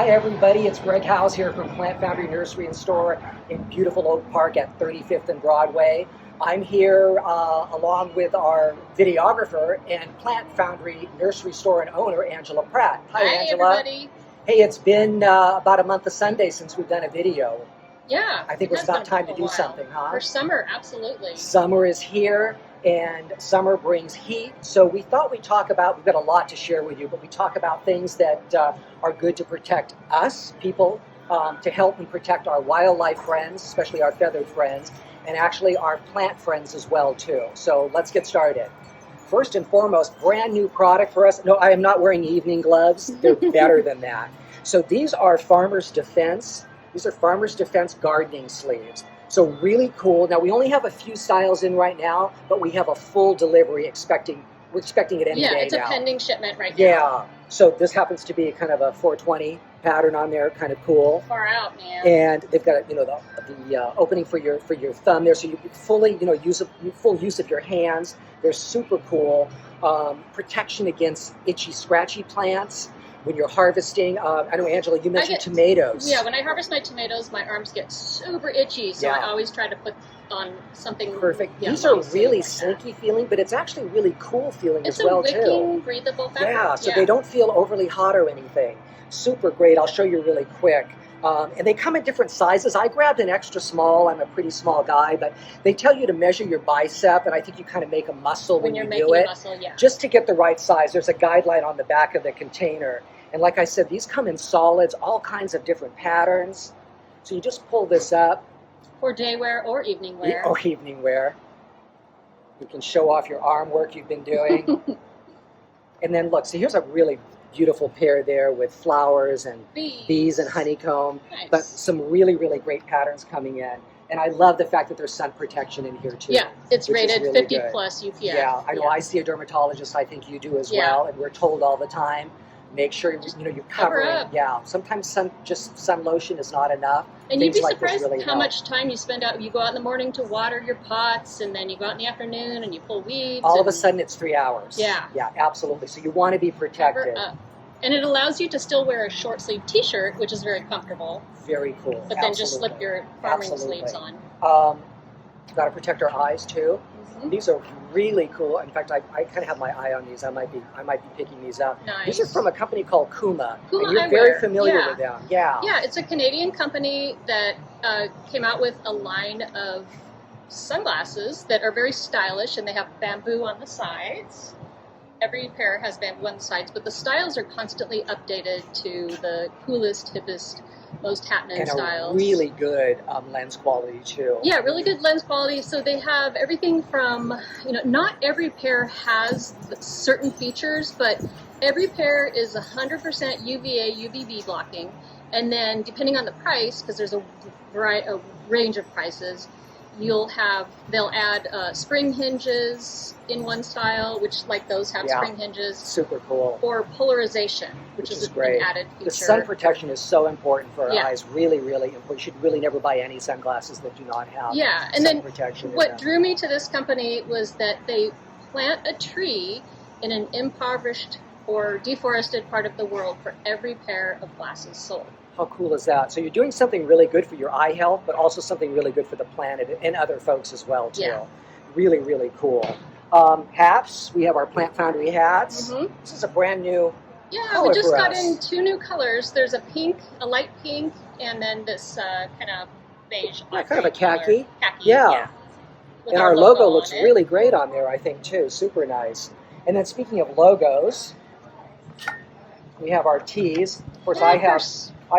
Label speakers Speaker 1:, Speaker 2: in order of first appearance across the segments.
Speaker 1: Hi everybody, it's Greg Howes here from Plant Foundry Nursery and Store in beautiful Oak Park at 35th and Broadway. I'm here along with our videographer and Plant Foundry Nursery Store and owner, Angela Pratt.
Speaker 2: Hi
Speaker 1: Angela.
Speaker 2: Everybody.
Speaker 1: Hey, it's been about a month of Sunday since we've done a video.
Speaker 2: Yeah.
Speaker 1: I think it was about time to do something, huh?
Speaker 2: For summer, absolutely.
Speaker 1: Summer is here, and summer brings heat. So we thought we'd talk about, we've got a lot to share with you, but we talk about things that are good to protect us, people, to help and protect our wildlife friends, especially our feathered friends, and actually our plant friends as well, too. So let's get started. First and foremost, brand new product for us. No, I am not wearing evening gloves. They're better than that. So these are Farmer's Defense. These are Farmer's Defense gardening sleeves. So really cool. Now we only have a few styles in right now, but we have a full delivery we're expecting it any day now.
Speaker 2: Yeah, it's a pending shipment right now.
Speaker 1: Yeah. So this happens to be kind of a 420 pattern on there, kind of cool.
Speaker 2: Far out, man.
Speaker 1: And they've got the opening for your thumb there, so you can fully use full use of your hands. They're super cool. Protection against itchy, scratchy plants. When you're harvesting, I know, Angela, you mentioned tomatoes.
Speaker 2: Yeah, when I harvest my tomatoes, my arms get super itchy, so I always try to put on something.
Speaker 1: Perfect.
Speaker 2: Yeah,
Speaker 1: these are really slinky feeling, but it's actually really cool feeling as well, too.
Speaker 2: It's a wicking, breathable fabric.
Speaker 1: Yeah, so they don't feel overly hot or anything. Super great. I'll show you really quick. And they come in different sizes. I grabbed an extra small. I'm a pretty small guy, but they tell you to measure your bicep, and I think you kind of make a muscle when you do it.
Speaker 2: Muscle, yeah.
Speaker 1: Just to get the right size. There's a guideline on the back of the container. And like I said, these come in solids, all kinds of different patterns. So you just pull this up.
Speaker 2: For day wear or evening wear.
Speaker 1: Or evening wear. You can show off your arm work you've been doing. And then look, so here's a really beautiful pair there with flowers and bees and honeycomb.
Speaker 2: Nice.
Speaker 1: But some really, really great patterns coming in. And I love the fact that there's sun protection in here too.
Speaker 2: Yeah, it's rated
Speaker 1: really
Speaker 2: 50
Speaker 1: good.
Speaker 2: plus UPF.
Speaker 1: Yeah, I know. I see a dermatologist. I think you do as well. And we're told all the time, make sure you're covering. Yeah, sometimes sun lotion is not enough.
Speaker 2: And you'd be surprised
Speaker 1: really
Speaker 2: how much time you spend out. You go out in the morning to water your pots, and then you go out in the afternoon and you pull weeds.
Speaker 1: All of a sudden, it's 3 hours.
Speaker 2: Yeah.
Speaker 1: Yeah, absolutely. So you want to be protected.
Speaker 2: And it allows you to still wear a short sleeve T-shirt, which is very comfortable.
Speaker 1: Very cool.
Speaker 2: But then just slip your farming sleeves on.
Speaker 1: Got to protect our eyes too. Mm-hmm. These are really cool. In fact, I kind of have my eye on these. I might be picking these up.
Speaker 2: Nice.
Speaker 1: These are from a company called Kuma.
Speaker 2: Kuma
Speaker 1: and you're very familiar with them. Yeah.
Speaker 2: Yeah, it's a Canadian company that came out with a line of sunglasses that are very stylish, and they have bamboo on the sides. Every pair has bamboo on the sides, but the styles are constantly updated to the coolest, hippest, most happening styles.
Speaker 1: And a really good lens quality too.
Speaker 2: Yeah, really good lens quality. So they have everything from, not every pair has certain features, but every pair is 100% UVA, UVB blocking. And then depending on the price, because there's a range of prices, they'll add spring hinges in one style, which like those have spring hinges.
Speaker 1: Super cool.
Speaker 2: Or polarization, which is
Speaker 1: great.
Speaker 2: An added feature.
Speaker 1: The sun protection is so important for our eyes, really, really important. You should really never buy any sunglasses that do not have sun protection.
Speaker 2: What drew me to this company was that they plant a tree in an impoverished or deforested part of the world for every pair of glasses sold.
Speaker 1: How cool is that? So you're doing something really good for your eye health, but also something really good for the planet and other folks as well, too. Yeah. Really, really cool. Hats. We have our Plant Foundry hats. Mm-hmm. This is a brand new color
Speaker 2: we just
Speaker 1: for
Speaker 2: got
Speaker 1: us.
Speaker 2: in 2 new colors. There's a light pink, and then this kind of beige.
Speaker 1: Yeah, kind of a khaki.
Speaker 2: Khaki,
Speaker 1: yeah. And our logo looks really great on there, I think, too. Super nice. And then speaking of logos, we have our tees. Of course, I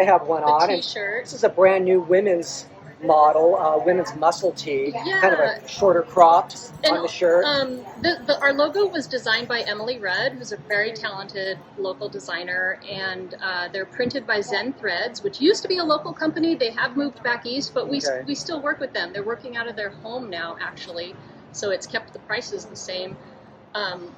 Speaker 1: have one on.
Speaker 2: T-shirt.
Speaker 1: This is a brand new women's model, women's muscle tee, kind of a shorter cropped on the shirt.
Speaker 2: Our logo was designed by Emily Rudd, who's a very talented local designer, and they're printed by Zen Threads, which used to be a local company. They have moved back east, but we still work with them. They're working out of their home now, actually, so it's kept the prices the same.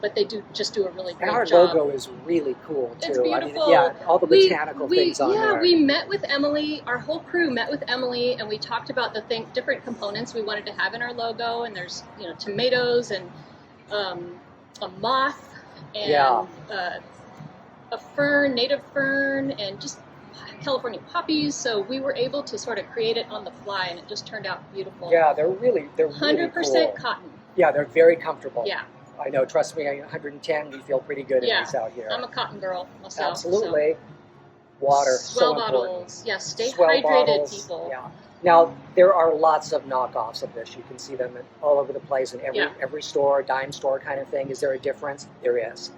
Speaker 2: But they do a really great job.
Speaker 1: And our logo is really cool, too.
Speaker 2: It's beautiful.
Speaker 1: I mean, all the botanical things on there.
Speaker 2: Yeah, we met with Emily, our whole crew met with Emily, and we talked about the different components we wanted to have in our logo, and there's, tomatoes and a moth and a fern, native fern, and just California poppies, so we were able to sort of create it on the fly, and it just turned out beautiful.
Speaker 1: Yeah, they're really
Speaker 2: 100%
Speaker 1: cool.
Speaker 2: cotton.
Speaker 1: Yeah, they're very comfortable.
Speaker 2: Yeah.
Speaker 1: I know, trust me, 110, we feel pretty good in these out here.
Speaker 2: I'm a cotton girl myself.
Speaker 1: Absolutely.
Speaker 2: So.
Speaker 1: Water,
Speaker 2: Swell
Speaker 1: so
Speaker 2: bottles.
Speaker 1: important.
Speaker 2: Yes, stay
Speaker 1: Swell
Speaker 2: hydrated,
Speaker 1: bottles,
Speaker 2: people.
Speaker 1: Yeah. Now, there are lots of knockoffs of this. You can see them all over the place in every store, dime store kind of thing. Is there a difference? There is.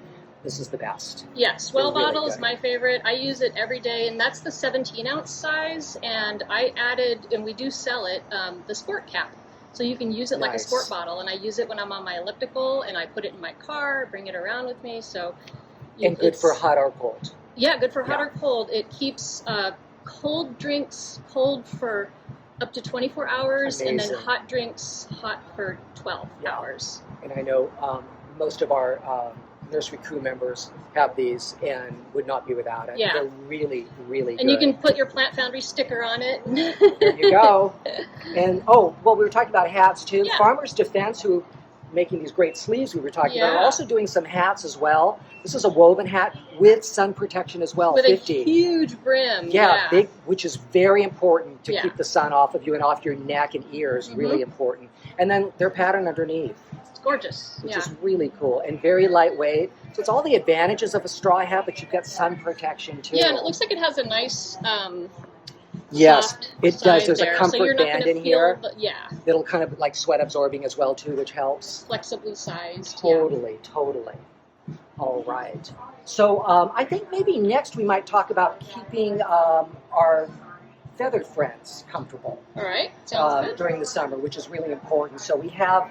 Speaker 1: This is the best.
Speaker 2: Yeah, Swell
Speaker 1: They're really
Speaker 2: bottle is
Speaker 1: good.
Speaker 2: my favorite. I use it every day, and that's the 17-ounce size. And I added, and we do sell it, the sport cap. So you can use it like a
Speaker 1: Nice.
Speaker 2: sport bottle, and I use it when I'm on my elliptical, and I put it in my car, bring it around with me. So
Speaker 1: And good for hot or cold.
Speaker 2: Yeah, good for hot
Speaker 1: Yeah.
Speaker 2: or cold. It keeps cold drinks cold for up to 24 hours, and then
Speaker 1: Amazing.
Speaker 2: hot drinks hot for 12
Speaker 1: Yeah.
Speaker 2: hours.
Speaker 1: And I know most of our nursery crew members have these and would not be without it.
Speaker 2: Yeah.
Speaker 1: They're really, really good.
Speaker 2: And you can put your Plant Foundry sticker on it.
Speaker 1: There you go. And, we were talking about hats, too.
Speaker 2: Yeah.
Speaker 1: Farmers Defense, who making these great sleeves we were talking about, are
Speaker 2: Yeah.
Speaker 1: also doing some hats as well. This is a woven hat with sun protection as well,
Speaker 2: With
Speaker 1: 50.
Speaker 2: a huge brim.
Speaker 1: Yeah, big, which is very important to
Speaker 2: Yeah.
Speaker 1: keep the sun off of you and off your neck and ears, really important. And then their pattern underneath,
Speaker 2: It's gorgeous.
Speaker 1: which
Speaker 2: Yeah.
Speaker 1: is really cool and very lightweight. So it's all the advantages of a straw hat, but you've got sun protection too.
Speaker 2: Yeah, and it looks like it has a nice
Speaker 1: Yes,
Speaker 2: soft
Speaker 1: it does.
Speaker 2: side
Speaker 1: There's
Speaker 2: there.
Speaker 1: a
Speaker 2: So you're
Speaker 1: comfort
Speaker 2: not
Speaker 1: band
Speaker 2: gonna
Speaker 1: in
Speaker 2: feel
Speaker 1: here.
Speaker 2: yeah,
Speaker 1: It'll kind of like sweat absorbing as well too, which helps.
Speaker 2: flexibly sized.
Speaker 1: Totally. All right. So I think maybe next we might talk about keeping our feathered friends comfortable
Speaker 2: Yeah. All right, sounds good.
Speaker 1: during the summer, which is really important. So we have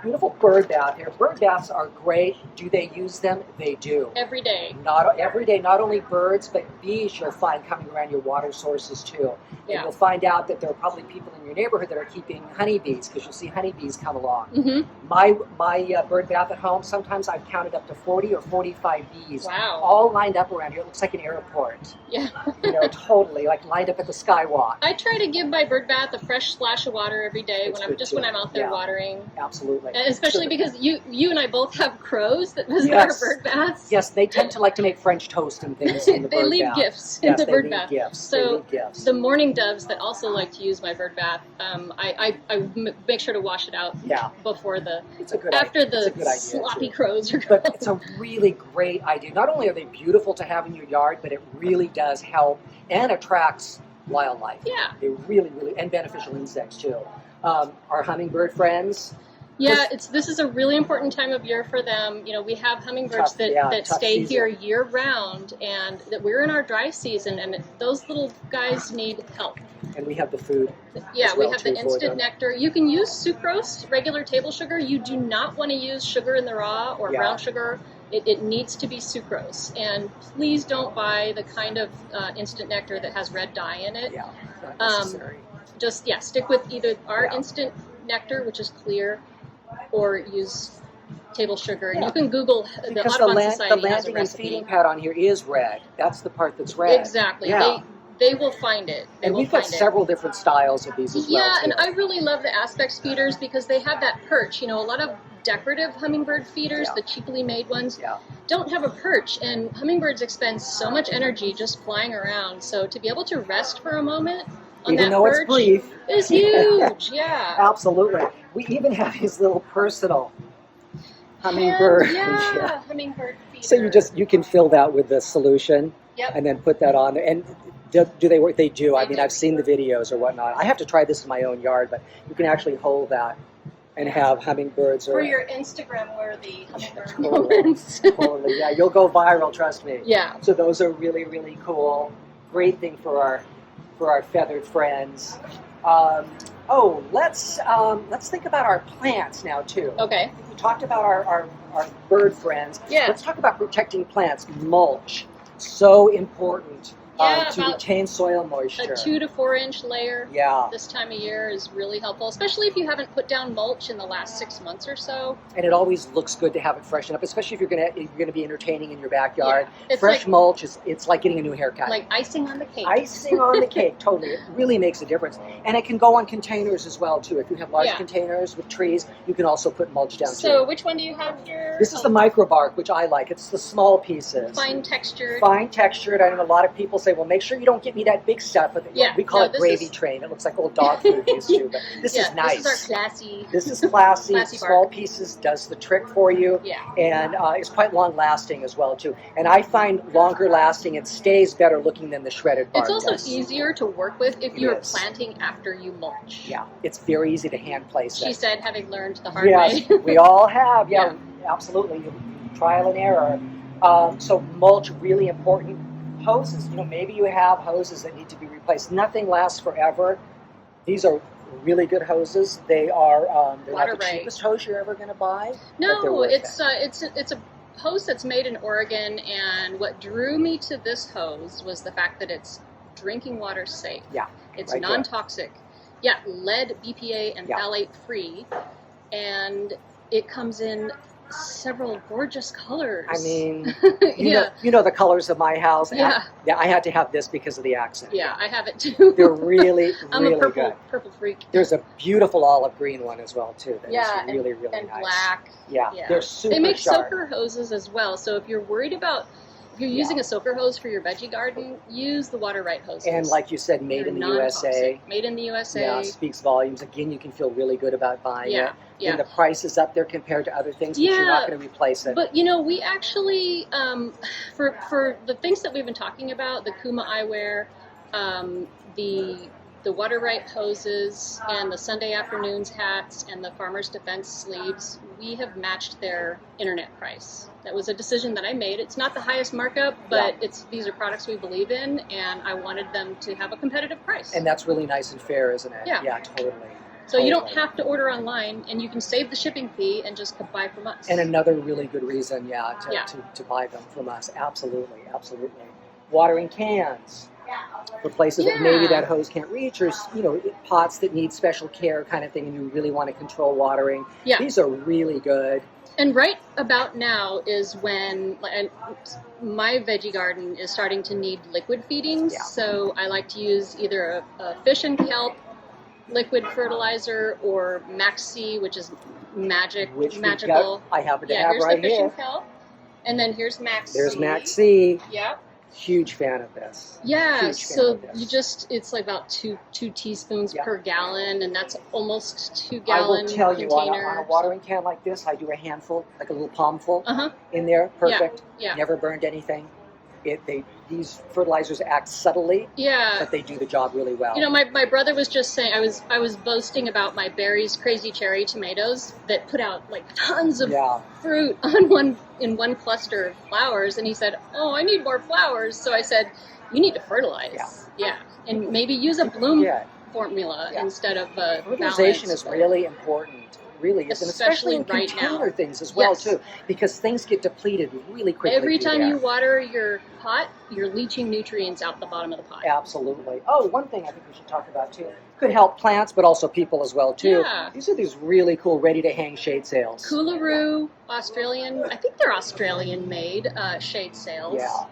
Speaker 1: beautiful bird bath here. Bird baths are great. Do they use them? They do.
Speaker 2: Every day.
Speaker 1: Not every day, not only birds, but bees you'll find coming around your water sources too. And
Speaker 2: Yeah.
Speaker 1: you'll find out that there are probably people in your neighborhood that are keeping honeybees, because you'll see honeybees come along.
Speaker 2: Mm-hmm.
Speaker 1: My bird bath at home, sometimes I've counted up to 40 or 45 bees,
Speaker 2: Wow.
Speaker 1: all lined up around here. It looks like an airport,
Speaker 2: Yeah.
Speaker 1: totally, like lined up at the skywalk.
Speaker 2: I try to give my bird bath a fresh splash of water every day
Speaker 1: It's
Speaker 2: when
Speaker 1: good
Speaker 2: I'm
Speaker 1: too.
Speaker 2: when I'm out there
Speaker 1: Yeah.
Speaker 2: watering.
Speaker 1: Absolutely.
Speaker 2: And especially
Speaker 1: So-
Speaker 2: because you and I both have crows that visit
Speaker 1: Yes.
Speaker 2: our bird baths.
Speaker 1: Yes, they tend to like to make French toast and things in the
Speaker 2: They
Speaker 1: bird
Speaker 2: leave
Speaker 1: bath.
Speaker 2: gifts
Speaker 1: Yes,
Speaker 2: in the
Speaker 1: they
Speaker 2: bird
Speaker 1: leave
Speaker 2: bath.
Speaker 1: gifts. They
Speaker 2: So
Speaker 1: leave gifts.
Speaker 2: the mourning doves that also like to use my bird bath, make sure to wash it out
Speaker 1: Yeah,
Speaker 2: before the
Speaker 1: it's a good
Speaker 2: after
Speaker 1: idea. It's
Speaker 2: the
Speaker 1: a good idea,
Speaker 2: sloppy
Speaker 1: too.
Speaker 2: crows are
Speaker 1: But
Speaker 2: gone.
Speaker 1: it's a really great idea. Not only are they beautiful to have in your yard, but it really does help and attracts wildlife.
Speaker 2: Yeah.
Speaker 1: They really, and beneficial insects too. Our hummingbird friends.
Speaker 2: Yeah, this is a really important time of year for them. We have hummingbirds
Speaker 1: Tough-
Speaker 2: that,
Speaker 1: yeah,
Speaker 2: that
Speaker 1: tough
Speaker 2: stay
Speaker 1: season.
Speaker 2: here year round, and that we're in our dry season, and those little guys need help.
Speaker 1: And we have the food.
Speaker 2: Yeah,
Speaker 1: as
Speaker 2: we
Speaker 1: well,
Speaker 2: have
Speaker 1: too,
Speaker 2: the
Speaker 1: for
Speaker 2: instant
Speaker 1: them.
Speaker 2: nectar. You can use sucrose, regular table sugar. You do not want to use sugar in the raw or
Speaker 1: Yeah.
Speaker 2: brown sugar. It needs to be sucrose. And please don't buy the kind of instant nectar that has red dye in it.
Speaker 1: Yeah, not
Speaker 2: Um,
Speaker 1: necessary.
Speaker 2: Just, stick with either our
Speaker 1: Yeah.
Speaker 2: instant nectar, which is clear, or use table sugar. And
Speaker 1: Yeah.
Speaker 2: you can Google the
Speaker 1: Because the,
Speaker 2: Audubon
Speaker 1: the
Speaker 2: Society has a
Speaker 1: landing and
Speaker 2: recipe.
Speaker 1: feeding pad on here is red. That's the part that's red.
Speaker 2: Exactly.
Speaker 1: Yeah.
Speaker 2: They will find it. They
Speaker 1: And
Speaker 2: will
Speaker 1: we've got
Speaker 2: find it.
Speaker 1: several different styles of these as well.
Speaker 2: Yeah,
Speaker 1: too.
Speaker 2: and I really love the Aspect feeders because they have that perch. A lot of decorative hummingbird feeders,
Speaker 1: Yeah.
Speaker 2: the cheaply made ones,
Speaker 1: Yeah.
Speaker 2: don't have a perch, and hummingbirds expend so much energy just flying around. So to be able to rest for a moment on
Speaker 1: Even
Speaker 2: that
Speaker 1: though it's
Speaker 2: perch
Speaker 1: brief.
Speaker 2: is huge. Yeah.
Speaker 1: Absolutely. We even have these little personal hummingbird.
Speaker 2: Yeah, hummingbird feeder.
Speaker 1: So you can fill that with the solution
Speaker 2: Yep.
Speaker 1: and then put that on there. And do they work? They do. I
Speaker 2: They
Speaker 1: mean,
Speaker 2: do.
Speaker 1: I've seen the videos or whatnot. I have to try this in my own yard, but you can actually hold that and have hummingbirds.
Speaker 2: For your Instagram worthy hummingbird
Speaker 1: Totally.
Speaker 2: moments.
Speaker 1: Totally. Yeah, you'll go viral. Trust me.
Speaker 2: Yeah.
Speaker 1: So those are really, really cool. Great thing for our feathered friends. Let's think about our plants now too.
Speaker 2: Okay.
Speaker 1: We talked about our bird friends.
Speaker 2: Yeah.
Speaker 1: Let's talk about protecting plants. Mulch, so important
Speaker 2: Yeah,
Speaker 1: to
Speaker 2: about
Speaker 1: retain soil moisture.
Speaker 2: A 2 to 4 inch layer
Speaker 1: Yeah,
Speaker 2: this time of year is really helpful, especially if you haven't put down mulch in the last 6 months or so.
Speaker 1: and it always looks good to have it freshen up, especially if you're gonna be entertaining in your backyard.
Speaker 2: Yeah, it's
Speaker 1: Fresh
Speaker 2: like-
Speaker 1: mulch it's like getting a new haircut.
Speaker 2: Like icing on the cake.
Speaker 1: Icing on the cake, totally. It really makes a difference. And it can go on containers as well, too. If you have large
Speaker 2: Yeah.
Speaker 1: containers with trees, you can also put mulch down,
Speaker 2: So
Speaker 1: too.
Speaker 2: which one do you have here?
Speaker 1: This is the microbark, which I like. It's the small pieces.
Speaker 2: Fine textured.
Speaker 1: Fine textured. I know a lot of people say, well, make sure you don't get me that big stuff.
Speaker 2: Yeah,
Speaker 1: we call it
Speaker 2: this
Speaker 1: gravy
Speaker 2: is-
Speaker 1: train. It looks like old dog food used to, but this is nice.
Speaker 2: This is our classy.
Speaker 1: This is classy.
Speaker 2: Classy
Speaker 1: Small
Speaker 2: bark.
Speaker 1: pieces does the trick for you.
Speaker 2: Yeah.
Speaker 1: And it's quite long lasting as well too. And I find longer lasting, it stays better looking than the shredded bark
Speaker 2: It's also
Speaker 1: does.
Speaker 2: easier to work with if
Speaker 1: It
Speaker 2: you're
Speaker 1: is.
Speaker 2: planting after you mulch.
Speaker 1: Yeah, it's very easy to hand place
Speaker 2: She
Speaker 1: it.
Speaker 2: said, having learned the hard
Speaker 1: Yes,
Speaker 2: way.
Speaker 1: we all have. Yeah, absolutely. Trial and error. So mulch, really important. Hoses, maybe you have hoses that need to be replaced. Nothing lasts forever. These are really good hoses. They are they're not the
Speaker 2: Water-right.
Speaker 1: cheapest hose you're ever going to buy. but they're
Speaker 2: No,
Speaker 1: worth
Speaker 2: it's
Speaker 1: it.
Speaker 2: it's a hose that's made in Oregon, and what drew me to this hose was the fact that it's drinking water safe.
Speaker 1: Yeah,
Speaker 2: It's
Speaker 1: right there.
Speaker 2: non-toxic. Yeah, lead, BPA, and
Speaker 1: Yeah.
Speaker 2: phthalate free, and it comes in several gorgeous colors.
Speaker 1: I mean,
Speaker 2: yeah,
Speaker 1: you know the colors of my house.
Speaker 2: Yeah.
Speaker 1: I had to have this because of the accent.
Speaker 2: yeah, I have it too.
Speaker 1: They're really,
Speaker 2: I'm
Speaker 1: really
Speaker 2: a purple
Speaker 1: good.
Speaker 2: purple freak.
Speaker 1: There's a beautiful olive green one as well too. That is
Speaker 2: Yeah,
Speaker 1: really, really
Speaker 2: and
Speaker 1: nice.
Speaker 2: black.
Speaker 1: Yeah,
Speaker 2: Yeah.
Speaker 1: they're super
Speaker 2: They make
Speaker 1: sharp.
Speaker 2: soaker hoses as well. So if you're worried about, if you're using a soaker hose for your veggie garden, use the water-right hoses.
Speaker 1: And like you said, made
Speaker 2: They're
Speaker 1: in the
Speaker 2: non-toxic.
Speaker 1: USA.
Speaker 2: Made in the USA.
Speaker 1: Yeah, speaks volumes. Again, you can feel really good about buying
Speaker 2: Yeah,
Speaker 1: it.
Speaker 2: yeah.
Speaker 1: And the price is up there compared to other things, but you're not
Speaker 2: Yeah.
Speaker 1: going to replace it.
Speaker 2: But we actually, for the things that we've been talking about, the Kuma eyewear, the water-right hoses, and the Sunday afternoons hats, and the Farmer's Defense sleeves, we have matched their internet price. That was a decision that I made. It's not the highest markup, but these are products we believe in, and I wanted them to have a competitive price.
Speaker 1: And that's really nice and fair, isn't it?
Speaker 2: Yeah.
Speaker 1: Yeah, totally.
Speaker 2: So you don't
Speaker 1: Totally.
Speaker 2: have to order online, and you can save the shipping fee and just buy from us.
Speaker 1: And another really good reason, to buy them from us. Absolutely, absolutely. Watering cans for places that maybe that hose can't reach, or pots that need special care, kind of thing, and you really want to control watering.
Speaker 2: Yeah.
Speaker 1: These are really good.
Speaker 2: And right about now is when my veggie garden is starting to need liquid feedings.
Speaker 1: Yeah.
Speaker 2: So I like to use either a fish and kelp liquid fertilizer or Maxi, which is magical.
Speaker 1: I happen to
Speaker 2: Yeah,
Speaker 1: have
Speaker 2: here's
Speaker 1: right
Speaker 2: the fish
Speaker 1: here.
Speaker 2: and kelp, and then here's Maxi.
Speaker 1: There's Maxi.
Speaker 2: Yep.
Speaker 1: Huge fan of this.
Speaker 2: Yeah,
Speaker 1: Huge fan
Speaker 2: so
Speaker 1: of this.
Speaker 2: it's like about two teaspoons
Speaker 1: Yeah.
Speaker 2: per gallon, and that's almost 2
Speaker 1: I
Speaker 2: gallon
Speaker 1: will tell you, on
Speaker 2: container.
Speaker 1: a watering can like this, I do a handful, like a little palmful
Speaker 2: Uh-huh.
Speaker 1: in there. Perfect.
Speaker 2: Yeah.
Speaker 1: Never burned anything. These fertilizers act subtly,
Speaker 2: Yeah.
Speaker 1: but they do the job really well.
Speaker 2: My brother was just saying, I was boasting about my Berry's crazy cherry tomatoes that put out like tons of fruit in one cluster of flowers, and he said, "Oh, I need more flowers." So I said, "You need to fertilize." Yeah. And maybe use a bloom formula instead of a
Speaker 1: fertilization
Speaker 2: balance,
Speaker 1: is really important. Really is, and especially in
Speaker 2: right
Speaker 1: container
Speaker 2: now.
Speaker 1: things as well
Speaker 2: Yes.
Speaker 1: too, because things get depleted really quickly.
Speaker 2: Every
Speaker 1: through
Speaker 2: time
Speaker 1: there.
Speaker 2: you water your pot, you're leaching nutrients out the bottom of the pot.
Speaker 1: Absolutely. Oh, one thing I think we should talk about too. Could help plants, but also people as well too.
Speaker 2: Yeah.
Speaker 1: These are these really cool, ready-to-hang shade sails.
Speaker 2: Coolaroo, Australian. I think they're Australian-made shade sails.
Speaker 1: Yeah,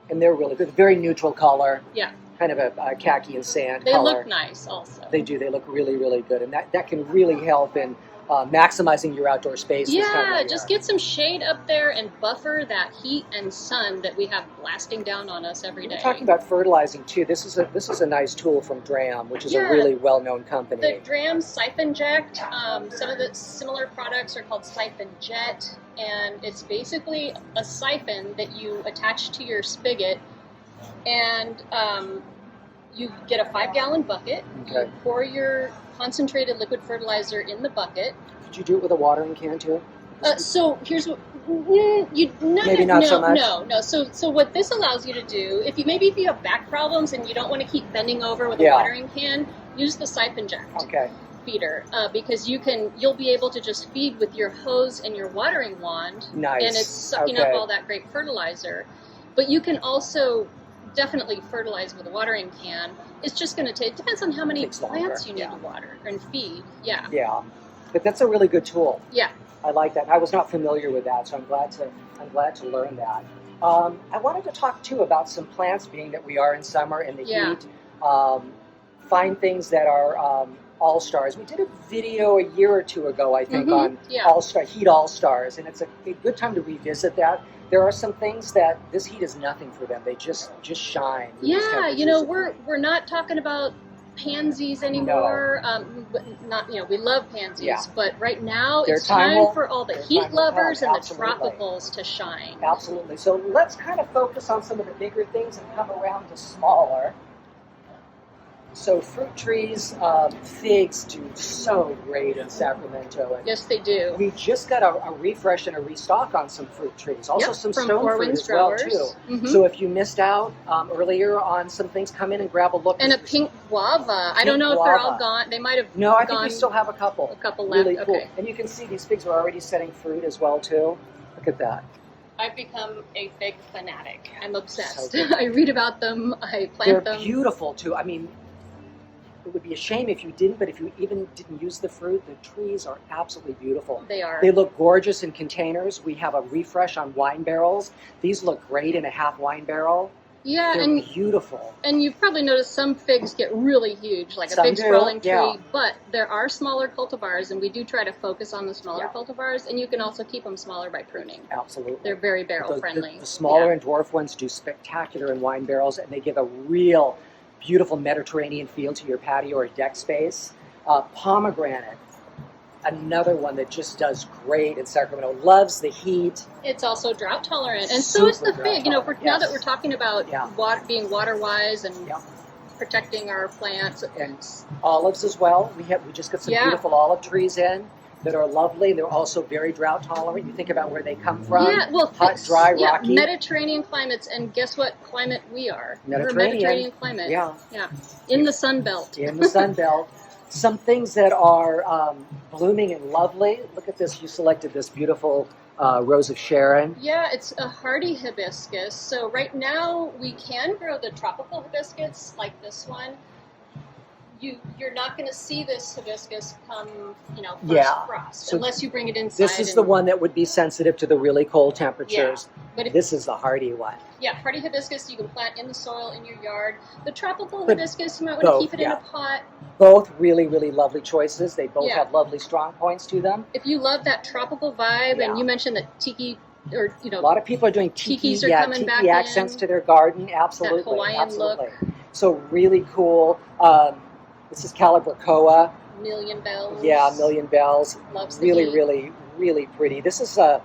Speaker 1: and they're really good. Very neutral color.
Speaker 2: Yeah.
Speaker 1: Kind of a khaki and sand
Speaker 2: They
Speaker 1: color.
Speaker 2: look nice, also.
Speaker 1: They do. They look really, really good, and that can really help in maximizing your outdoor space. this time
Speaker 2: Yeah,
Speaker 1: of
Speaker 2: just
Speaker 1: year.
Speaker 2: get some shade up there and buffer that heat and sun that we have blasting down on us every day.
Speaker 1: We're talking about fertilizing too. This is a nice tool from Dram, which is a really well-known company.
Speaker 2: The Dram Siphon Jet, some of the similar products are called Siphon Jet, and it's basically a siphon that you attach to your spigot, and you get a 5-gallon bucket.
Speaker 1: Okay.
Speaker 2: You pour your concentrated liquid fertilizer in the bucket.
Speaker 1: Could you do it with a watering can too?
Speaker 2: So here's what
Speaker 1: Maybe not so much?
Speaker 2: No. So what this allows you to do, if you have back problems and you don't want to keep bending over with a watering can, use the siphon jet feeder because you'll be able to just feed with your hose and your watering wand,
Speaker 1: Nice.
Speaker 2: and it's sucking up all that great fertilizer. But you can also definitely fertilize with a watering can. It's just going to take, depends on how many
Speaker 1: Takes
Speaker 2: plants
Speaker 1: longer,
Speaker 2: you need to water and feed. Yeah.
Speaker 1: Yeah, but that's a really good tool.
Speaker 2: Yeah.
Speaker 1: I like that. I was not familiar with that, so I'm glad to learn that. I wanted to talk too about some plants, being that we are in summer and the heat. Find things that are AllStars. We did a video a year or two ago, I think, on
Speaker 2: Yeah.
Speaker 1: Heat AllStars, and it's a good time to revisit that. There are some things that this heat is nothing for them. They just shine. with these
Speaker 2: Yeah, you know,
Speaker 1: temperatures.
Speaker 2: we're not talking about pansies anymore. Not, you know, we love pansies,
Speaker 1: Yeah.
Speaker 2: but right now
Speaker 1: Their
Speaker 2: it's
Speaker 1: time
Speaker 2: time
Speaker 1: will-
Speaker 2: for all the
Speaker 1: their
Speaker 2: heat
Speaker 1: time will come,
Speaker 2: lovers and the
Speaker 1: absolutely.
Speaker 2: tropicals to shine.
Speaker 1: Absolutely. So let's kind of focus on some of the bigger things and come around to smaller. So fruit trees, figs do so great in Sacramento. And
Speaker 2: Yes, they do.
Speaker 1: we just got a refresh and a restock on some fruit trees. Also
Speaker 2: Yep,
Speaker 1: some
Speaker 2: from
Speaker 1: stone
Speaker 2: Four
Speaker 1: fruit
Speaker 2: Winds
Speaker 1: as well
Speaker 2: Growers.
Speaker 1: too.
Speaker 2: Mhm.
Speaker 1: So if you missed out earlier on some things, come in and grab a look.
Speaker 2: And a pink guava. I don't know if they're all gone. They might have
Speaker 1: No, I think
Speaker 2: gone
Speaker 1: we still have a couple.
Speaker 2: left.
Speaker 1: Really cool.
Speaker 2: Okay.
Speaker 1: And you can see these figs are already setting fruit as well too. Look at that.
Speaker 2: I've become a fig fanatic. I'm obsessed.
Speaker 1: So good.
Speaker 2: I read about them. I plant
Speaker 1: They're
Speaker 2: them.
Speaker 1: beautiful too. I mean, it would be a shame if you didn't, but if you even didn't use the fruit, the trees are absolutely beautiful.
Speaker 2: They are.
Speaker 1: They look gorgeous in containers. We have a refresh on wine barrels. These look great in a half wine barrel.
Speaker 2: Yeah,
Speaker 1: They're
Speaker 2: and
Speaker 1: beautiful.
Speaker 2: you've probably noticed some figs get really huge, like
Speaker 1: Some
Speaker 2: a big
Speaker 1: do,
Speaker 2: sprawling tree,
Speaker 1: yeah.
Speaker 2: but there are smaller cultivars, and we do try to focus on the smaller
Speaker 1: Yeah.
Speaker 2: cultivars, and you can also keep them smaller by pruning.
Speaker 1: Absolutely.
Speaker 2: They're very barrel
Speaker 1: The-
Speaker 2: friendly.
Speaker 1: The smaller
Speaker 2: Yeah.
Speaker 1: and dwarf ones do spectacular in wine barrels, and they give a real beautiful Mediterranean feel to your patio or deck space. Pomegranate, another one that just does great in Sacramento. Loves the heat.
Speaker 2: It's also drought tolerant, and so is
Speaker 1: Super
Speaker 2: the
Speaker 1: drought
Speaker 2: fig. You know,
Speaker 1: tolerant,
Speaker 2: now that
Speaker 1: yes.
Speaker 2: we're talking about
Speaker 1: Yeah.
Speaker 2: being water wise and
Speaker 1: Yeah.
Speaker 2: protecting our plants.
Speaker 1: And olives as well. We just got some
Speaker 2: Yeah.
Speaker 1: beautiful olive trees in that are lovely. They're also very drought tolerant. You think about where they come from.
Speaker 2: Yeah, well,
Speaker 1: hot, dry,
Speaker 2: yeah,
Speaker 1: rocky.
Speaker 2: Mediterranean climates, and guess what climate we are? We're a
Speaker 1: Mediterranean.
Speaker 2: Mediterranean climate.
Speaker 1: Yeah.
Speaker 2: Yeah, in the Sun Belt.
Speaker 1: In the Sun Belt. Some things that are blooming and lovely. Look at this. You selected this beautiful Rose of Sharon.
Speaker 2: Yeah, it's a hardy hibiscus. So right now we can grow the tropical hibiscus like this one. You're not going to see this hibiscus come, first
Speaker 1: Yeah.
Speaker 2: frost
Speaker 1: So
Speaker 2: unless you bring it inside.
Speaker 1: This is the
Speaker 2: and-
Speaker 1: one that would be sensitive to the really cold temperatures.
Speaker 2: But if,
Speaker 1: This is the hardy one.
Speaker 2: yeah, hardy hibiscus you can plant in the soil in your yard. The tropical
Speaker 1: But
Speaker 2: hibiscus you might want to
Speaker 1: both,
Speaker 2: keep it in
Speaker 1: yeah.
Speaker 2: a pot.
Speaker 1: Both really, really lovely choices. They both
Speaker 2: Yeah.
Speaker 1: have lovely strong points to them.
Speaker 2: If you love that tropical vibe,
Speaker 1: Yeah.
Speaker 2: and you mentioned that tiki, or
Speaker 1: A lot of people are doing tiki,
Speaker 2: Tikis are coming
Speaker 1: tiki
Speaker 2: back
Speaker 1: accents
Speaker 2: in.
Speaker 1: to their garden. Absolutely,
Speaker 2: Hawaiian
Speaker 1: absolutely.
Speaker 2: look.
Speaker 1: So really cool. This is Calibrachoa.
Speaker 2: Million bells.
Speaker 1: Yeah, Million Bells.
Speaker 2: Loves the
Speaker 1: Really,
Speaker 2: heat.
Speaker 1: really, really pretty. This is a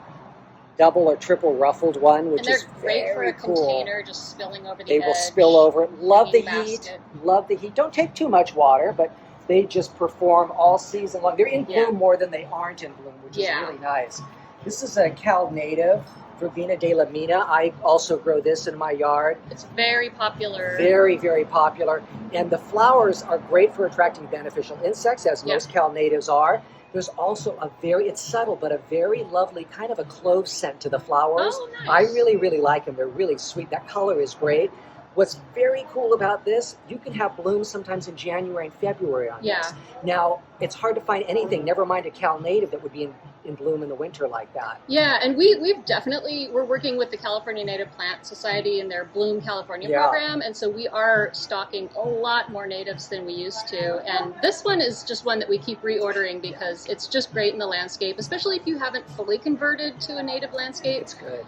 Speaker 1: double or triple ruffled one, which
Speaker 2: And they're
Speaker 1: is
Speaker 2: great for
Speaker 1: very
Speaker 2: a
Speaker 1: cool.
Speaker 2: container, just spilling over the
Speaker 1: They
Speaker 2: edge.
Speaker 1: will spill over. Love the
Speaker 2: hanging
Speaker 1: heat.
Speaker 2: basket.
Speaker 1: Love the heat. Don't take too much water, but they just perform all season long. They're in bloom
Speaker 2: Yeah.
Speaker 1: more than they aren't in bloom, which
Speaker 2: Yeah.
Speaker 1: is really nice. This is a Cal Native, Verbena de la Mina. I also grow this in my yard.
Speaker 2: It's very popular.
Speaker 1: Very, very popular. And the flowers are great for attracting beneficial insects, as
Speaker 2: Yeah.
Speaker 1: most Cal Natives are. There's also it's subtle, but a very lovely kind of a clove scent to the flowers.
Speaker 2: Oh, nice.
Speaker 1: I really, really like them. They're really sweet. That color is great. What's very cool about this, you can have blooms sometimes in January and February on
Speaker 2: Yeah.
Speaker 1: this. Now, it's hard to find anything, never mind a Cal Native, that would be in bloom in the winter like that.
Speaker 2: Yeah, and we're working with the California Native Plant Society and their Bloom California
Speaker 1: Yeah.
Speaker 2: program, and so we are stocking a lot more natives than we used to. And this one is just one that we keep reordering because it's just great in the landscape, especially if you haven't fully converted to a native landscape.
Speaker 1: It's good.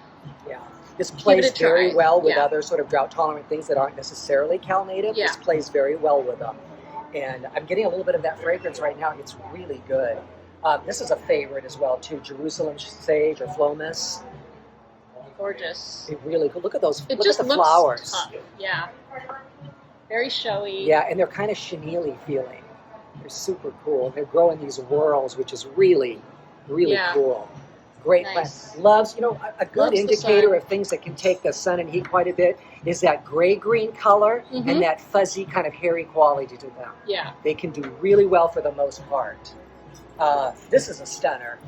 Speaker 1: Yeah. This
Speaker 2: Give
Speaker 1: plays
Speaker 2: it a
Speaker 1: very
Speaker 2: try.
Speaker 1: well with
Speaker 2: Yeah.
Speaker 1: other sort of drought-tolerant things that aren't necessarily Cal Native.
Speaker 2: Yeah.
Speaker 1: This plays very well with them. And I'm getting a little bit of that fragrance right now. It's really good. This is a favorite as well, too. Jerusalem sage or phlomis.
Speaker 2: Gorgeous.
Speaker 1: It really cool. Look at those.
Speaker 2: It
Speaker 1: look
Speaker 2: just
Speaker 1: at the
Speaker 2: looks
Speaker 1: flowers.
Speaker 2: tough. Yeah. Very showy.
Speaker 1: Yeah, and they're kind of chenille feeling. They're super cool. They're growing these whorls, which is really, really
Speaker 2: Yeah.
Speaker 1: cool. Great
Speaker 2: Nice.
Speaker 1: plant. Loves, a good
Speaker 2: Loves the
Speaker 1: indicator
Speaker 2: sun.
Speaker 1: of things that can take the sun and heat quite a bit is that gray-green color
Speaker 2: Mhm.
Speaker 1: and that fuzzy kind of hairy quality to them.
Speaker 2: Yeah.
Speaker 1: They can do really well for the most part. This is a stunner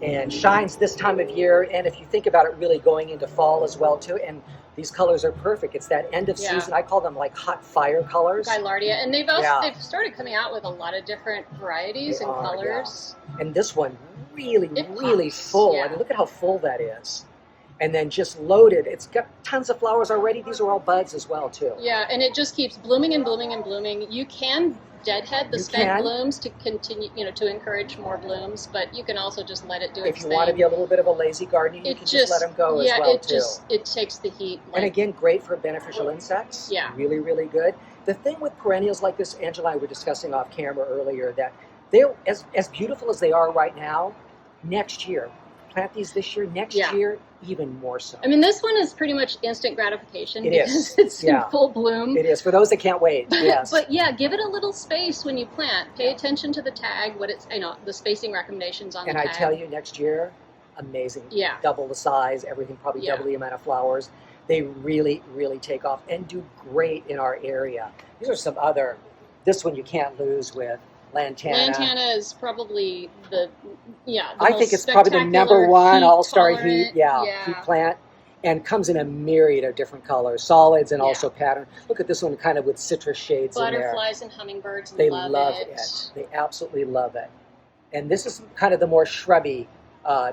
Speaker 1: and shines this time of year, and if you think about it, really going into fall as well too. And these colors are perfect. It's that end of
Speaker 2: Yeah.
Speaker 1: season. I call them like hot fire colors.
Speaker 2: Skylardia, and they've also
Speaker 1: Yeah.
Speaker 2: they've started coming out with a lot of different varieties
Speaker 1: They
Speaker 2: and
Speaker 1: are,
Speaker 2: colors.
Speaker 1: And this one really,
Speaker 2: It
Speaker 1: really
Speaker 2: pops,
Speaker 1: full.
Speaker 2: yeah.
Speaker 1: I mean, look at how full that is. And then just loaded. It's got tons of flowers already. These are all buds as well too.
Speaker 2: Yeah, and it just keeps blooming and blooming and blooming. You can deadhead the
Speaker 1: You
Speaker 2: spent
Speaker 1: can.
Speaker 2: blooms to continue, to encourage more blooms, but you can also just let it do its
Speaker 1: If you
Speaker 2: thing.
Speaker 1: want to be a little bit of a lazy gardener, you can just let them go as well too.
Speaker 2: It takes the heat.
Speaker 1: And again, great for beneficial insects.
Speaker 2: Yeah.
Speaker 1: Really, really good. The thing with perennials like this, Angela and I were discussing off camera earlier, that they're as beautiful as they are right now, next year, plant these this year, next year, even more so.
Speaker 2: I mean, this one is pretty much instant gratification because
Speaker 1: is.
Speaker 2: it's in full bloom.
Speaker 1: It is. For those that can't wait, yes.
Speaker 2: But yeah, give it a little space when you plant. Pay attention to the tag, what it's, the spacing recommendations on the tag.
Speaker 1: And I tell you, next year, amazing.
Speaker 2: Yeah.
Speaker 1: Double the size, everything, probably double the amount of flowers. They really, really take off and do great in our area. These are some other, this one you can't lose with. Lantana.
Speaker 2: Lantana is probably the
Speaker 1: I think it's probably the number one all-star heat plant, and comes in a myriad of different colors, solids and also pattern. Look at this one, kind of with citrus shades in there.
Speaker 2: Butterflies and hummingbirds
Speaker 1: love it. They absolutely love it. And this is kind of the more shrubby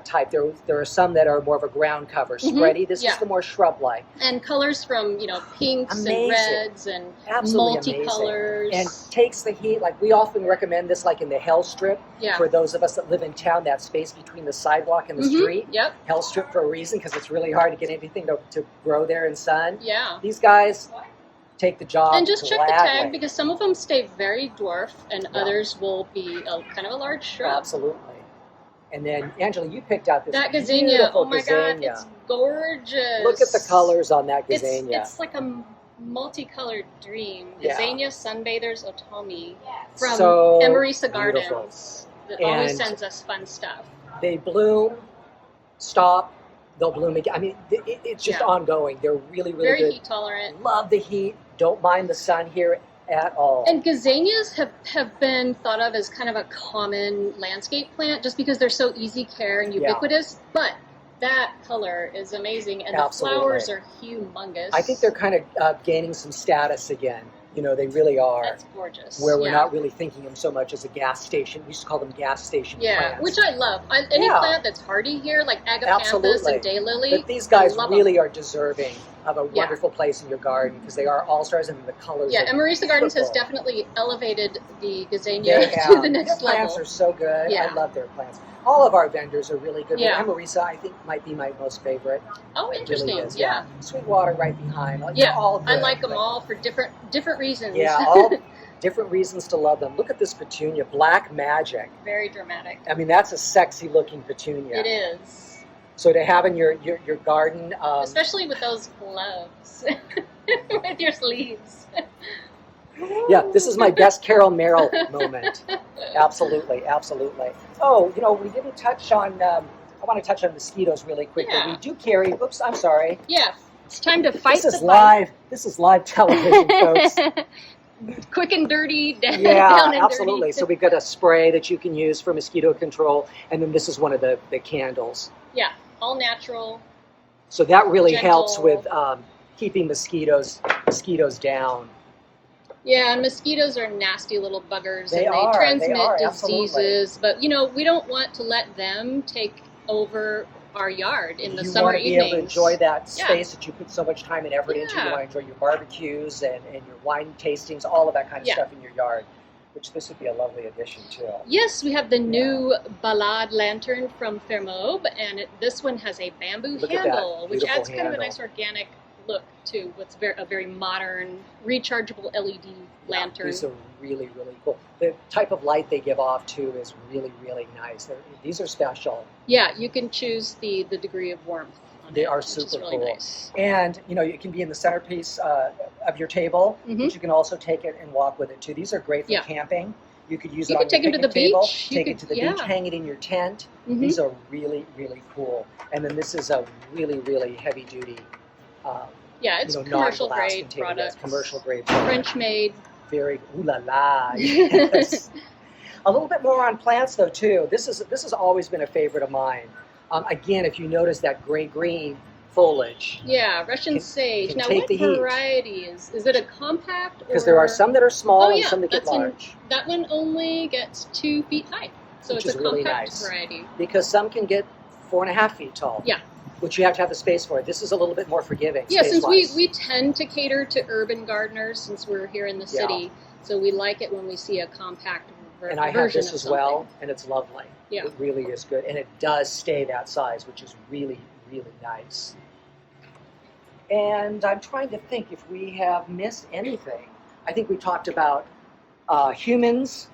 Speaker 1: type. There are some that are more of a ground cover, spready. This is the more shrub-like.
Speaker 2: And colors from pinks and reds and multicolors.
Speaker 1: And takes the heat. Like we often recommend this, like in the hell strip for those of us that live in town. That space between the sidewalk and the street.
Speaker 2: Yep.
Speaker 1: Hell strip for a reason, because it's really hard to get anything to grow there in sun.
Speaker 2: Yeah.
Speaker 1: These guys take the job.
Speaker 2: And just check the tag, because some of them stay very dwarf and others will be kind of a large shrub.
Speaker 1: Absolutely. And then, Angela, you picked out this
Speaker 2: Gazania. Oh my
Speaker 1: God,
Speaker 2: it's gorgeous.
Speaker 1: Look at the colors on that Gazania.
Speaker 2: It's like a multicolored dream. Gazania Sunbathers Otomi from Emerisa Gardens. That always sends us fun stuff.
Speaker 1: They bloom, stop, they'll bloom again. I mean, it's just ongoing. They're really, really
Speaker 2: very
Speaker 1: good.
Speaker 2: Heat tolerant.
Speaker 1: Love the heat. Don't mind the sun here at all.
Speaker 2: And gazanias have been thought of as kind of a common landscape plant just because they're so easy care and ubiquitous, but that color is amazing, and the flowers are humongous.
Speaker 1: I think they're kind of gaining some status again. They really are.
Speaker 2: That's gorgeous.
Speaker 1: Where we're not really thinking of them so much as a gas station. We used to call them gas station plants.
Speaker 2: Which I love. Any plant that's hardy here, like agapanthus and daylily.
Speaker 1: But these guys really are deserving of a wonderful place in your garden, because they are all-stars and the colors.
Speaker 2: Yeah, Emerisa Gardens has definitely elevated the Gazania to the next level.
Speaker 1: Their plants are so good.
Speaker 2: Yeah.
Speaker 1: I love their plants. All of our vendors are really good.
Speaker 2: Yeah.
Speaker 1: Emerisa, I think, might be my most favorite.
Speaker 2: Oh, interesting.
Speaker 1: Really yeah. Sweetwater right behind.
Speaker 2: Yeah,
Speaker 1: all good,
Speaker 2: I like them all for different reasons.
Speaker 1: Yeah, all different reasons to love them. Look at this petunia, Black Magic.
Speaker 2: Very dramatic.
Speaker 1: I mean, that's a sexy-looking petunia.
Speaker 2: It is.
Speaker 1: So to have in your garden...
Speaker 2: especially with those gloves, with your sleeves.
Speaker 1: Yeah, this is my best Carol Merrill moment. Absolutely, absolutely. Oh, we didn't touch on, I want to touch on mosquitoes really quickly.
Speaker 2: Yeah.
Speaker 1: We do carry, oops, I'm sorry.
Speaker 2: Yeah, it's time to fight
Speaker 1: This is live television, folks.
Speaker 2: Quick and dirty. Down
Speaker 1: Yeah,
Speaker 2: and
Speaker 1: absolutely.
Speaker 2: dirty.
Speaker 1: So we've got a spray that you can use for mosquito control, and then this is one of the candles.
Speaker 2: Yeah, all natural.
Speaker 1: So that really
Speaker 2: gentle.
Speaker 1: helps with keeping mosquitoes down.
Speaker 2: Yeah, and mosquitoes are nasty little buggers,
Speaker 1: They
Speaker 2: transmit
Speaker 1: absolutely.
Speaker 2: diseases. But we don't want to let them take over our yard in the summer evenings.
Speaker 1: You want to be able to enjoy that space that you put so much time and effort into. You want to enjoy your barbecues and your wine tastings, all of that kind of stuff in your yard, which this would be a lovely addition to.
Speaker 2: Yes, we have the new Ballade lantern from Fermobe, and this one has a bamboo handle, which adds kind of a nice organic look to what's a very modern, rechargeable LED lantern.
Speaker 1: These are really, really cool. The type of light they give off, too, is really, really nice. These are special.
Speaker 2: Yeah, you can choose the degree of warmth on
Speaker 1: They
Speaker 2: it,
Speaker 1: are
Speaker 2: which is
Speaker 1: super
Speaker 2: really
Speaker 1: cool.
Speaker 2: nice.
Speaker 1: And, it can be in the centerpiece of your table, but you can also take it and walk with it, too. These are great for camping. You could use it on your
Speaker 2: take them to the
Speaker 1: picnic table,
Speaker 2: beach.
Speaker 1: take it to the beach, hang it in your tent. These are really, really cool. And then this is a really, really heavy-duty
Speaker 2: it's commercial grade product.
Speaker 1: Yes, commercial grade.
Speaker 2: French made.
Speaker 1: Very ooh la la. Yes. A little bit more on plants though too. This has always been a favorite of mine. Again, if you notice that gray-green foliage.
Speaker 2: Yeah, Russian sage.
Speaker 1: can
Speaker 2: Now,
Speaker 1: take
Speaker 2: what
Speaker 1: the heat.
Speaker 2: variety is it? A compact?
Speaker 1: Because there are some that are small and
Speaker 2: yeah,
Speaker 1: some that get large.
Speaker 2: That one only gets 2 feet high, so
Speaker 1: Which
Speaker 2: it's
Speaker 1: is
Speaker 2: a
Speaker 1: really
Speaker 2: compact
Speaker 1: nice.
Speaker 2: variety.
Speaker 1: Because some can get 4.5 feet tall.
Speaker 2: Yeah.
Speaker 1: which you have to have the space for. This is a little bit more forgiving.
Speaker 2: Yeah, since
Speaker 1: space-wise.
Speaker 2: we tend to cater to urban gardeners since we're here in the city, so we like it when we see a compact version.
Speaker 1: And I have this as well, and it's lovely.
Speaker 2: Yeah.
Speaker 1: It really is good, and it does stay that size, which is really, really nice. And I'm trying to think if we have missed anything. I think we talked about humans.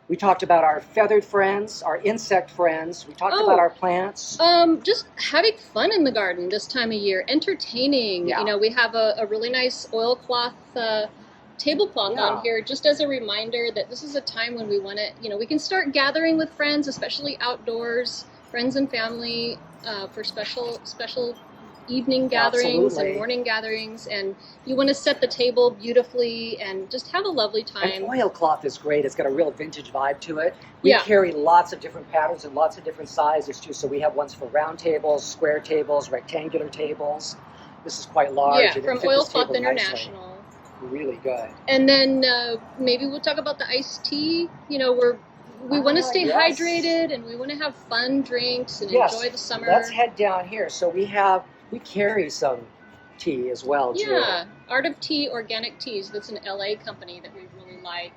Speaker 1: We talked about our feathered friends, our insect friends. We talked about our plants.
Speaker 2: Just having fun in the garden this time of year, entertaining.
Speaker 1: Yeah.
Speaker 2: You know, we have a really nice oilcloth tablecloth on here, just as a reminder that this is a time when we want to, you know, we can start gathering with friends, especially outdoors, friends and family, for special evening gatherings and morning gatherings, and you want to set the table beautifully and just have a lovely time.
Speaker 1: And oilcloth is great. It's got a real vintage vibe to it. We carry lots of different patterns and lots of different sizes too. So we have ones for round tables, square tables, rectangular tables. This is quite large.
Speaker 2: Yeah, from Oilcloth International.
Speaker 1: Nicely. Really good.
Speaker 2: And then maybe we'll talk about the iced tea. You know, we want to stay hydrated and we want to have fun drinks and enjoy the summer.
Speaker 1: Let's head down here. So we carry some tea as well, too.
Speaker 2: Yeah, Art of Tea Organic Teas. That's an LA company that we really like.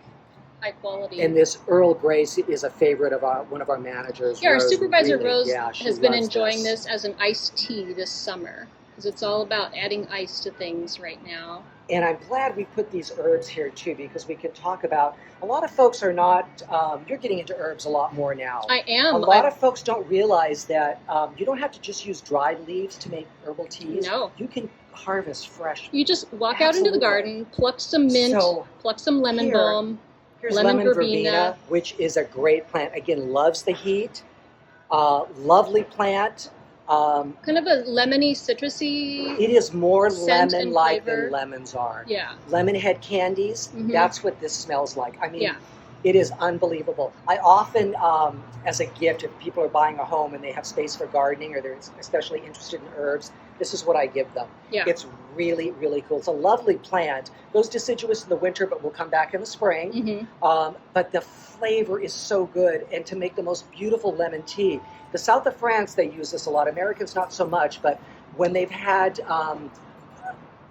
Speaker 2: High quality.
Speaker 1: And this Earl Grey is a favorite of one of our managers.
Speaker 2: Yeah, our
Speaker 1: Rose,
Speaker 2: supervisor
Speaker 1: really,
Speaker 2: Rose has been enjoying this as an iced tea this summer because it's all about adding ice to things right now.
Speaker 1: And I'm glad we put these herbs here too, because we can talk about, a lot of folks are not, you're getting into herbs a lot more now.
Speaker 2: I am.
Speaker 1: A lot of folks don't realize that you don't have to just use dried leaves to make herbal teas.
Speaker 2: No.
Speaker 1: You can harvest fresh.
Speaker 2: You just walk out into the garden, pluck some mint, pluck some lemon balm.
Speaker 1: Here's lemon verbena, which is a great plant. Again, loves the heat. Lovely plant.
Speaker 2: Kind of a lemony, citrusy.
Speaker 1: It is more
Speaker 2: scent
Speaker 1: lemon-like
Speaker 2: and
Speaker 1: than lemons are.
Speaker 2: Yeah.
Speaker 1: Lemonhead candies, that's what this smells like. I mean,
Speaker 2: yeah.
Speaker 1: It is unbelievable. I often, as a gift, if people are buying a home and they have space for gardening or they're especially interested in herbs, this is what I give them.
Speaker 2: Yeah.
Speaker 1: It's really, really cool. It's a lovely plant. Goes deciduous in the winter, but will come back in the spring. But the flavor is so good. And to make the most beautiful lemon tea, the south of France, they use this a lot. Americans, not so much. But when they've had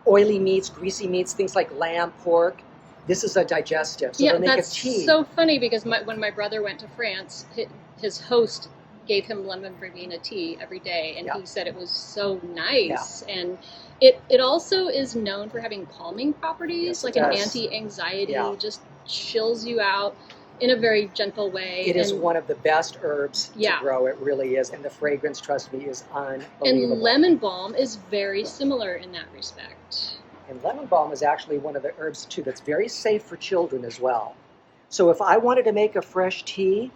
Speaker 1: oily meats, greasy meats, things like lamb, pork, this is a digestive. So
Speaker 2: yeah,
Speaker 1: they make
Speaker 2: that's
Speaker 1: a tea.
Speaker 2: So funny because when my brother went to France, his host gave him lemon verbena tea every day, and he said it was so nice. Yeah. And it also is known for having calming properties, like an anti-anxiety, just chills you out in a very gentle way.
Speaker 1: It is one of the best herbs to grow. It really is. And the fragrance, trust me, is unbelievable.
Speaker 2: And lemon balm is very similar in that respect.
Speaker 1: And lemon balm is actually one of the herbs, too, that's very safe for children as well. So if I wanted to make a fresh tea,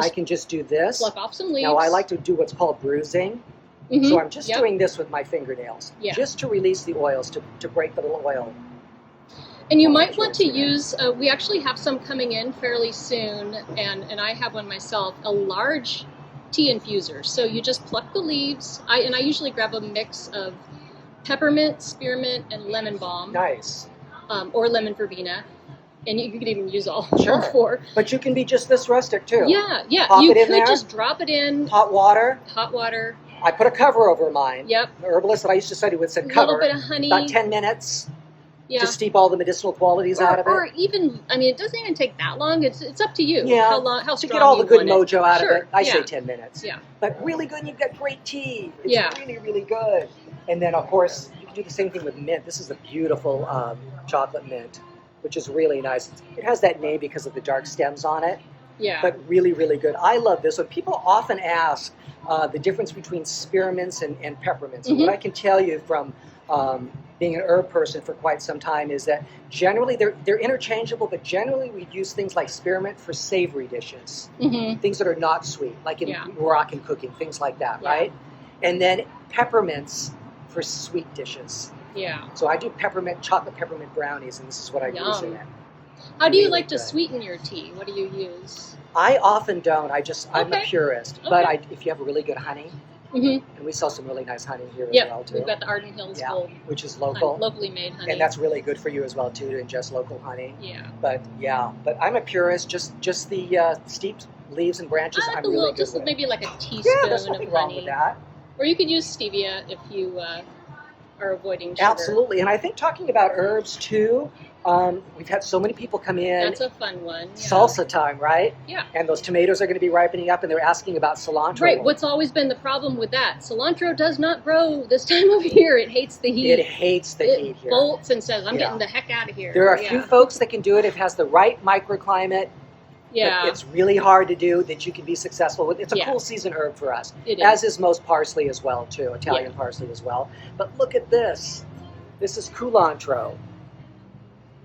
Speaker 1: I can just do this.
Speaker 2: Pluck off some leaves.
Speaker 1: Now, I like to do what's called bruising. So I'm just doing this with my fingernails, just to release the oils, to break the little oil.
Speaker 2: And you might want to use, we actually have some coming in fairly soon, and I have one myself, a large tea infuser. So you just pluck the leaves, I usually grab a mix of peppermint, spearmint, and lemon balm.
Speaker 1: Nice.
Speaker 2: Or lemon verbena. And you could even use all four.
Speaker 1: But you can be just this rustic, too.
Speaker 2: Yeah.
Speaker 1: Pop
Speaker 2: you
Speaker 1: it in
Speaker 2: could
Speaker 1: there.
Speaker 2: just drop it in.
Speaker 1: Hot water. I put a cover over mine.
Speaker 2: Yep.
Speaker 1: The herbalist that I used to study with said cover.
Speaker 2: A little bit of honey.
Speaker 1: About 10 minutes. To steep all the medicinal qualities out of it.
Speaker 2: Or even, I mean, it doesn't even take that long. It's up to you.
Speaker 1: Yeah.
Speaker 2: How strong
Speaker 1: to get all the good
Speaker 2: you
Speaker 1: mojo out of it, I
Speaker 2: Yeah.
Speaker 1: say 10 minutes.
Speaker 2: Yeah.
Speaker 1: But really good, and you've got great tea. It's really, really good. And then, of course, you can do the same thing with mint. This is a beautiful chocolate mint, which is really nice. It has that name because of the dark stems on it.
Speaker 2: Yeah.
Speaker 1: But really, really good. I love this one. People often ask the difference between spearmints and peppermints. And what I can tell you from being an herb person for quite some time is that generally they're interchangeable, but generally we use things like spearmint for savory dishes, things that are not sweet, like in Moroccan cooking, things like that, right? And then peppermints for sweet dishes.
Speaker 2: Yeah.
Speaker 1: So I do chocolate peppermint brownies, and this is what I use in it.
Speaker 2: How do you like to sweeten your tea? What do you use?
Speaker 1: I often don't. I'm a purist. But if you have really good honey, and we sell some really nice honey here as well, too.
Speaker 2: We've got the Arden Hills Gold.
Speaker 1: Which is local.
Speaker 2: Locally made honey.
Speaker 1: And that's really good for you as well, too, to ingest local honey.
Speaker 2: Yeah.
Speaker 1: But I'm a purist. Just the steeped leaves and branches, I'm really good
Speaker 2: just
Speaker 1: with.
Speaker 2: maybe like a teaspoon
Speaker 1: there's nothing
Speaker 2: of
Speaker 1: wrong
Speaker 2: honey.
Speaker 1: with that.
Speaker 2: Or you could use stevia if you are avoiding sugar.
Speaker 1: Absolutely. And I think talking about herbs too, we've had so many people come in.
Speaker 2: That's a fun one. Yeah.
Speaker 1: Salsa time, right?
Speaker 2: Yeah.
Speaker 1: And those tomatoes are going to be ripening up, and they're asking about cilantro.
Speaker 2: Right. What's always been the problem with that? Cilantro does not grow this time of year. It hates the heat.
Speaker 1: It hates the heat here.
Speaker 2: It bolts and says, I'm getting the heck out of here.
Speaker 1: There are a few folks that can do it. It has the right microclimate.
Speaker 2: Yeah.
Speaker 1: It's really hard to do that you can be successful with. It's a cool season herb for us.
Speaker 2: It is.
Speaker 1: As is most parsley as well, too. Italian parsley as well. But look at this. This is cilantro.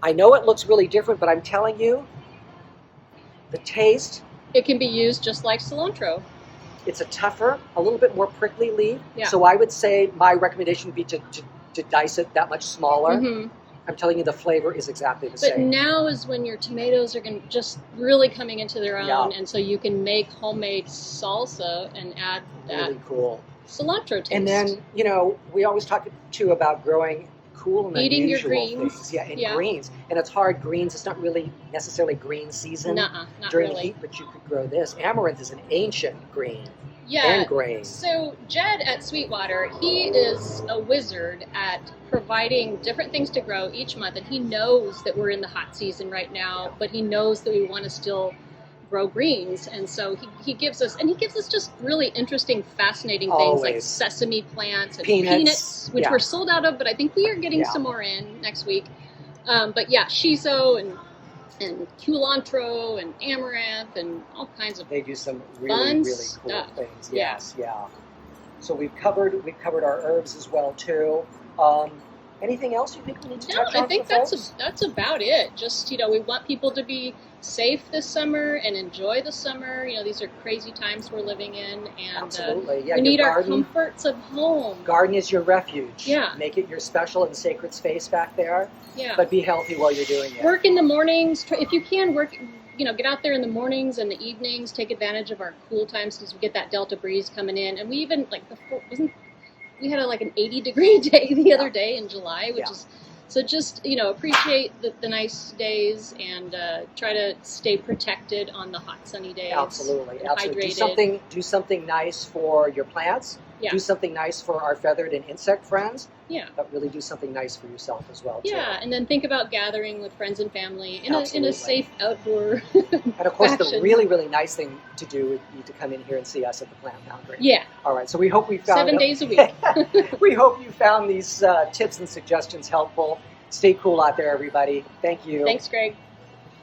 Speaker 1: I know it looks really different, but I'm telling you, the taste.
Speaker 2: It can be used just like cilantro.
Speaker 1: It's a tougher, a little bit more prickly leaf.
Speaker 2: Yeah.
Speaker 1: So I would say my recommendation would be to dice it that much smaller.
Speaker 2: Mm-hmm.
Speaker 1: I'm telling you, the flavor is exactly the
Speaker 2: But
Speaker 1: same.
Speaker 2: now is when your tomatoes are going just really coming into their own, and so you can make homemade salsa and add that
Speaker 1: really cool
Speaker 2: cilantro taste.
Speaker 1: And then, you know, we always talk too about growing cool and
Speaker 2: eating your
Speaker 1: unusual
Speaker 2: greens.
Speaker 1: things. Yeah, and greens. And it's hard. Greens, it's not really necessarily green season
Speaker 2: Not
Speaker 1: during
Speaker 2: really.
Speaker 1: the heat, but you could grow this. Amaranth is an ancient green.
Speaker 2: Yeah.
Speaker 1: And grain.
Speaker 2: So Jed at Sweetwater, he is a wizard at providing different things to grow each month, and he knows that we're in the hot season right now, but he knows that we want to still grow greens, and so he gives us just really interesting, fascinating things like sesame plants and peanuts, which we're sold out of, but I think we are getting some more in next week. But yeah, shiso and cilantro and amaranth and all kinds of
Speaker 1: they do some really
Speaker 2: fun
Speaker 1: really cool
Speaker 2: stuff.
Speaker 1: things. Yes, So we've covered our herbs as well too. Anything else you think we need to touch on?
Speaker 2: No, I think that's about it. Just, you know, we want people to be safe this summer and enjoy the summer. You know, these are crazy times we're living in, and
Speaker 1: absolutely,
Speaker 2: we need our comforts of home.
Speaker 1: Garden is your refuge.
Speaker 2: Yeah.
Speaker 1: Make it your special and sacred space back there.
Speaker 2: Yeah.
Speaker 1: But be healthy while you're doing it.
Speaker 2: Work in the mornings. If you can, work. You know, get out there in the mornings and the evenings. Take advantage of our cool times because we get that Delta breeze coming in, and we even we had like an 80-degree day the other day in July, which is so. Just, you know, appreciate the nice days and try to stay protected on the hot sunny days.
Speaker 1: Absolutely.
Speaker 2: Hydrated.
Speaker 1: Do something nice for your plants.
Speaker 2: Yeah.
Speaker 1: Do something nice for our feathered and insect friends.
Speaker 2: Yeah.
Speaker 1: But really do something nice for yourself as well.
Speaker 2: Yeah, and then think about gathering with friends and family in a safe outdoor
Speaker 1: And of course,
Speaker 2: fashion.
Speaker 1: the really, really nice thing to do would be to come in here and see us at the Plant Foundry.
Speaker 2: Yeah.
Speaker 1: All right. So we hope we found
Speaker 2: 7 days a week.
Speaker 1: We hope you found these tips and suggestions helpful. Stay cool out there, everybody. Thank you.
Speaker 2: Thanks, Greg.